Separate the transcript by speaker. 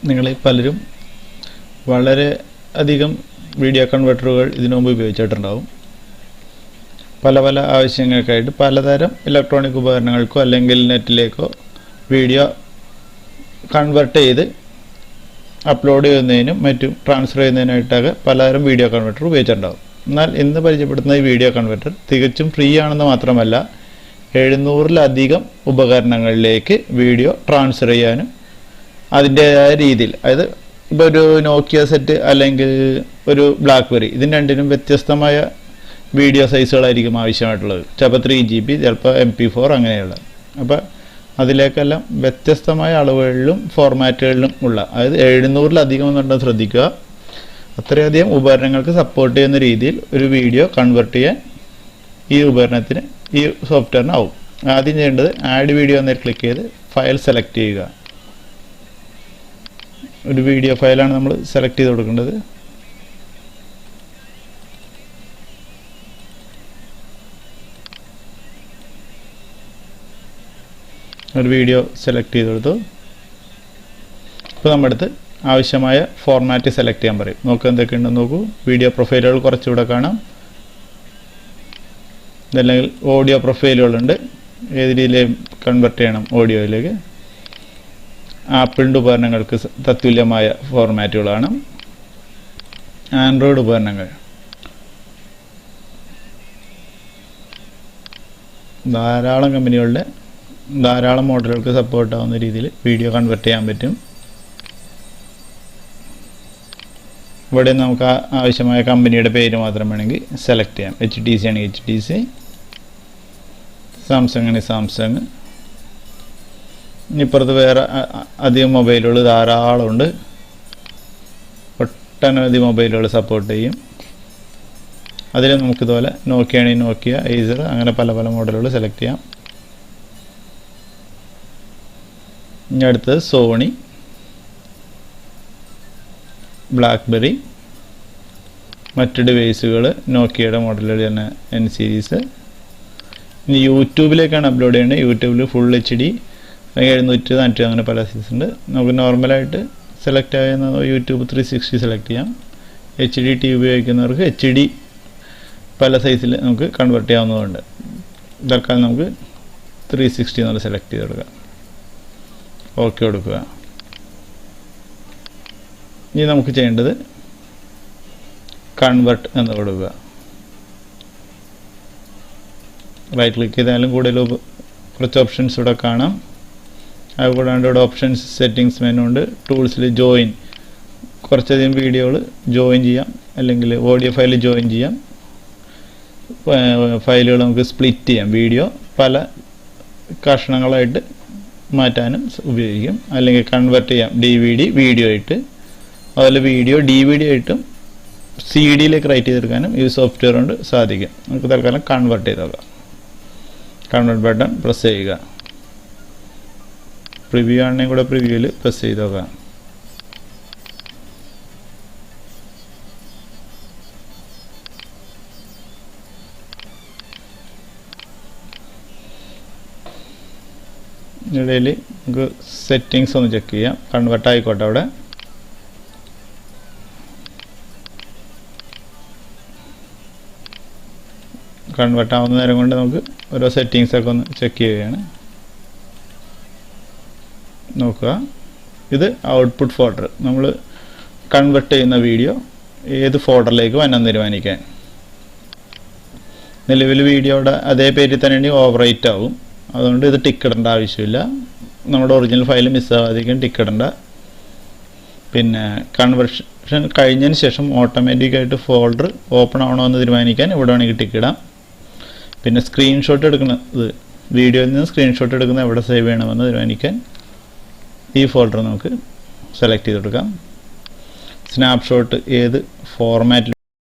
Speaker 1: നിങ്ങളിൽ പലരും വളരെ അധികം വീഡിയോ കൺവെർട്ടറുകൾ ഇതിനു മുമ്പ് ഉപയോഗിച്ചിട്ടുണ്ടാവും. പല പല ആവശ്യങ്ങൾക്കായിട്ട് പലതരം ഇലക്ട്രോണിക് ഉപകരണങ്ങൾക്കോ അല്ലെങ്കിൽ നെറ്റിലേക്കോ വീഡിയോ കൺവെർട്ട് ചെയ്ത് അപ്ലോഡ് ചെയ്യുന്നതിനും മറ്റും ട്രാൻസ്ഫർ ചെയ്യുന്നതിനായിട്ടൊക്കെ പലതരം വീഡിയോ കൺവെർട്ടർ ഉപയോഗിച്ചിട്ടുണ്ടാവും. എന്നാൽ ഇന്ന് പരിചയപ്പെടുത്തുന്ന ഈ വീഡിയോ കൺവെർട്ടർ തികച്ചും ഫ്രീ ആണെന്ന് മാത്രമല്ല 700-ലധികം ഉപകരണങ്ങളിലേക്ക് വീഡിയോ ട്രാൻസ്ഫർ ചെയ്യാനും അതിൻ്റെതായ രീതിയിൽ, അതായത് ഇപ്പോൾ ഒരു നോക്കിയ സെറ്റ് അല്ലെങ്കിൽ ഒരു ബ്ലാക്ക്ബെറി, ഇതിന് രണ്ടിനും വ്യത്യസ്തമായ വീഡിയോ സൈസുകളായിരിക്കും ആവശ്യമായിട്ടുള്ളത്. ചിലപ്പോൾ 3GB, ചിലപ്പോൾ MP4 അങ്ങനെയുള്ള. അപ്പോൾ അതിലേക്കെല്ലാം വ്യത്യസ്തമായ അളവുകളിലും ഫോർമാറ്റുകളിലും ഉള്ള, അതായത് 700-ലധികം എന്നുണ്ടെന്ന് ശ്രദ്ധിക്കുക. അത്രയധികം ഉപകരണങ്ങൾക്ക് സപ്പോർട്ട് ചെയ്യുന്ന രീതിയിൽ ഒരു വീഡിയോ കൺവെർട്ട് ചെയ്യാൻ ഈ ഉപകരണത്തിന്, ഈ സോഫ്റ്റ്വെയറിനാവും. ആദ്യം ചെയ്യേണ്ടത് ആഡ് വീഡിയോ എന്നതിൽ ക്ലിക്ക് ചെയ്ത് ഫയൽ സെലക്ട് ചെയ്യുക. ഒരു വീഡിയോ ഫയലാണ് നമ്മൾ സെലക്ട് ചെയ്ത് കൊടുക്കേണ്ടത്. ഒരു വീഡിയോ സെലക്ട് ചെയ്ത് കൊടുത്തു. ഇപ്പോൾ നമ്മുടെ അടുത്ത് ആവശ്യമായ ഫോർമാറ്റ് സെലക്ട് ചെയ്യാൻ പറയും. നോക്കുക എന്തൊക്കെയുണ്ടെന്ന് നോക്കൂ. വീഡിയോ പ്രൊഫൈലുകൾ കുറച്ചുകൂടെ കാണാം. ഇതല്ലെങ്കിൽ ഓഡിയോ പ്രൊഫൈലുകളുണ്ട്. ഏത് രീതിയിൽ കൺവെർട്ട് ചെയ്യണം ഓഡിയോയിലേക്ക്. ആപ്പിളിൻ്റെ ഉപകരണങ്ങൾക്ക് തത്തുല്യമായ ഫോർമാറ്റുകളാണ്. ആൻഡ്രോയിഡ് ഉപകരണങ്ങൾ ധാരാളം കമ്പനികളുടെ ധാരാളം മോഡലുകൾക്ക് സപ്പോർട്ടാവുന്ന രീതിയിൽ വീഡിയോ കൺവെർട്ട് ചെയ്യാൻ പറ്റും. ഇവിടെ നമുക്ക് ആവശ്യമായ കമ്പനിയുടെ പേര് മാത്രം വേണമെങ്കിൽ സെലക്ട് ചെയ്യാം. HTC ആണെങ്കിൽ HTC, സാംസങ് ആണെങ്കിൽ സാംസങ്. ഇപ്പുറത്ത് വേറെ അധികം മൊബൈലുകൾ ധാരാളമുണ്ട്. ഒട്ടനവധി മൊബൈലുകൾ സപ്പോർട്ട് ചെയ്യും. അതിൽ നമുക്കിതുപോലെ നോക്കിയ ആണെങ്കിൽ നോക്കിയ, ഏസർ, അങ്ങനെ പല പല മോഡലുകൾ സെലക്ട് ചെയ്യാം. ഇനി അടുത്തത് സോണി, ബ്ലാക്ക്ബെറി, മറ്റ് ഡിവൈസുകൾ നോക്കിയയുടെ മോഡലുകൾ തന്നെ N സീരീസ്. ഇനി യൂട്യൂബിലേക്കാണ് അപ്ലോഡ് ചെയ്യേണ്ടത്. യൂട്യൂബിൽ ഫുൾ HD 700, 400 അങ്ങനെ പല സൈസ് ഉണ്ട്. നമുക്ക് നോർമലായിട്ട് സെലക്ട് ആകുന്ന യൂട്യൂബ് 360 സെലക്ട് ചെയ്യാം. HD TV ഉപയോഗിക്കുന്നവർക്ക് HD പല സൈസിൽ നമുക്ക് കൺവെർട്ട് ചെയ്യാവുന്നതുണ്ട്. തൽക്കാലം നമുക്ക് 360 എന്നുള്ള സെലക്ട് ചെയ്ത് കൊടുക്കാം. ഓക്കെ കൊടുക്കുക. ഇനി നമുക്ക് ചെയ്യേണ്ടത് കൺവെർട്ട് എന്ന് കൊടുക്കുക. റൈറ്റ് ക്ലിക്ക് ചെയ്താലും കൂടുതൽ കുറച്ച് ഓപ്ഷൻസ് ഇവിടെ കാണാം. അതുകൂടാണ്ട് ഇവിടെ ഓപ്ഷൻസ് സെറ്റിങ്സ് മെനു ഉണ്ട്. ടൂൾസിൽ ജോയിൻ, കുറച്ചധികം വീഡിയോകൾ ജോയിൻ ചെയ്യാം, അല്ലെങ്കിൽ ഓഡിയോ ഫയൽ ജോയിൻ ചെയ്യാം. ഫയലുകൾ നമുക്ക് സ്പ്ലിറ്റ് ചെയ്യാം. വീഡിയോ പല കഷ്ണങ്ങളായിട്ട് മാറ്റാനും ഉപയോഗിക്കും. അല്ലെങ്കിൽ കൺവെർട്ട് ചെയ്യാം DVD വീഡിയോ ആയിട്ട്. അതുപോലെ വീഡിയോ DVD ആയിട്ടും CD-യിലേക്ക് റൈറ്റ് ചെയ്തെടുക്കാനും ഈ സോഫ്റ്റ്വെയർ കൊണ്ട് സാധിക്കും. നമുക്ക് തൽക്കാലം കൺവെർട്ട് ചെയ്ത് നോക്കാം. കൺവെർട്ട് ബട്ടൺ പ്രസ് ചെയ്യുക. പ്രിവ്യൂ ആണെങ്കിൽ കൂടെ പ്രിവ്യൂവിൽ പ്രസ് ചെയ്ത് നോക്കാം. ഇടയിൽ നമുക്ക് സെറ്റിങ്സ് ഒന്ന് ചെക്ക് ചെയ്യാം. കൺവെർട്ട് ആയിക്കോട്ടെ. അവിടെ കൺവെർട്ട് ആവുന്ന നേരം കൊണ്ട് നമുക്ക് ഓരോ സെറ്റിങ്സൊക്കെ ഒന്ന് ചെക്ക് ചെയ്യുകയാണ്. നോക്കുക, ഇത് ഔട്ട്പുട്ട് ഫോൾഡർ. നമ്മൾ കൺവെർട്ട് ചെയ്യുന്ന വീഡിയോ ഏത് ഫോൾഡറിലേക്ക് വരണം തീരുമാനിക്കാൻ. നിലവിൽ വീഡിയോയുടെ അതേ പേരിൽ തന്നെ ഓവർ റൈറ്റ് ആവും. അതുകൊണ്ട് ഇത് ടിക്ക് ഇടേണ്ട ആവശ്യമില്ല. നമ്മുടെ ഒറിജിനൽ ഫയൽ മിസ്സാവാതിരിക്കാൻ ടിക്ക് ഇടണ്ട. പിന്നെ കൺവെർഷൻ കഴിഞ്ഞതിന് ശേഷം ഓട്ടോമാറ്റിക്കായിട്ട് ഫോൾഡർ ഓപ്പൺ ആവണോ എന്ന് തീരുമാനിക്കാൻ ഇവിടെ വേണമെങ്കിൽ ടിക്ക് ഇടാം. പിന്നെ സ്ക്രീൻഷോട്ട് എടുക്കുന്നത്, വീഡിയോയിൽ നിന്ന് സ്ക്രീൻഷോട്ട് എടുക്കുന്നത് എവിടെ സേവ് ചെയ്യണമെന്ന് തീരുമാനിക്കാൻ ഈ ഫോൾഡർ നമുക്ക് സെലക്ട് ചെയ്ത് കൊടുക്കാം. സ്നാപ്ഷോട്ട് ഏത് ഫോർമാറ്റിൽ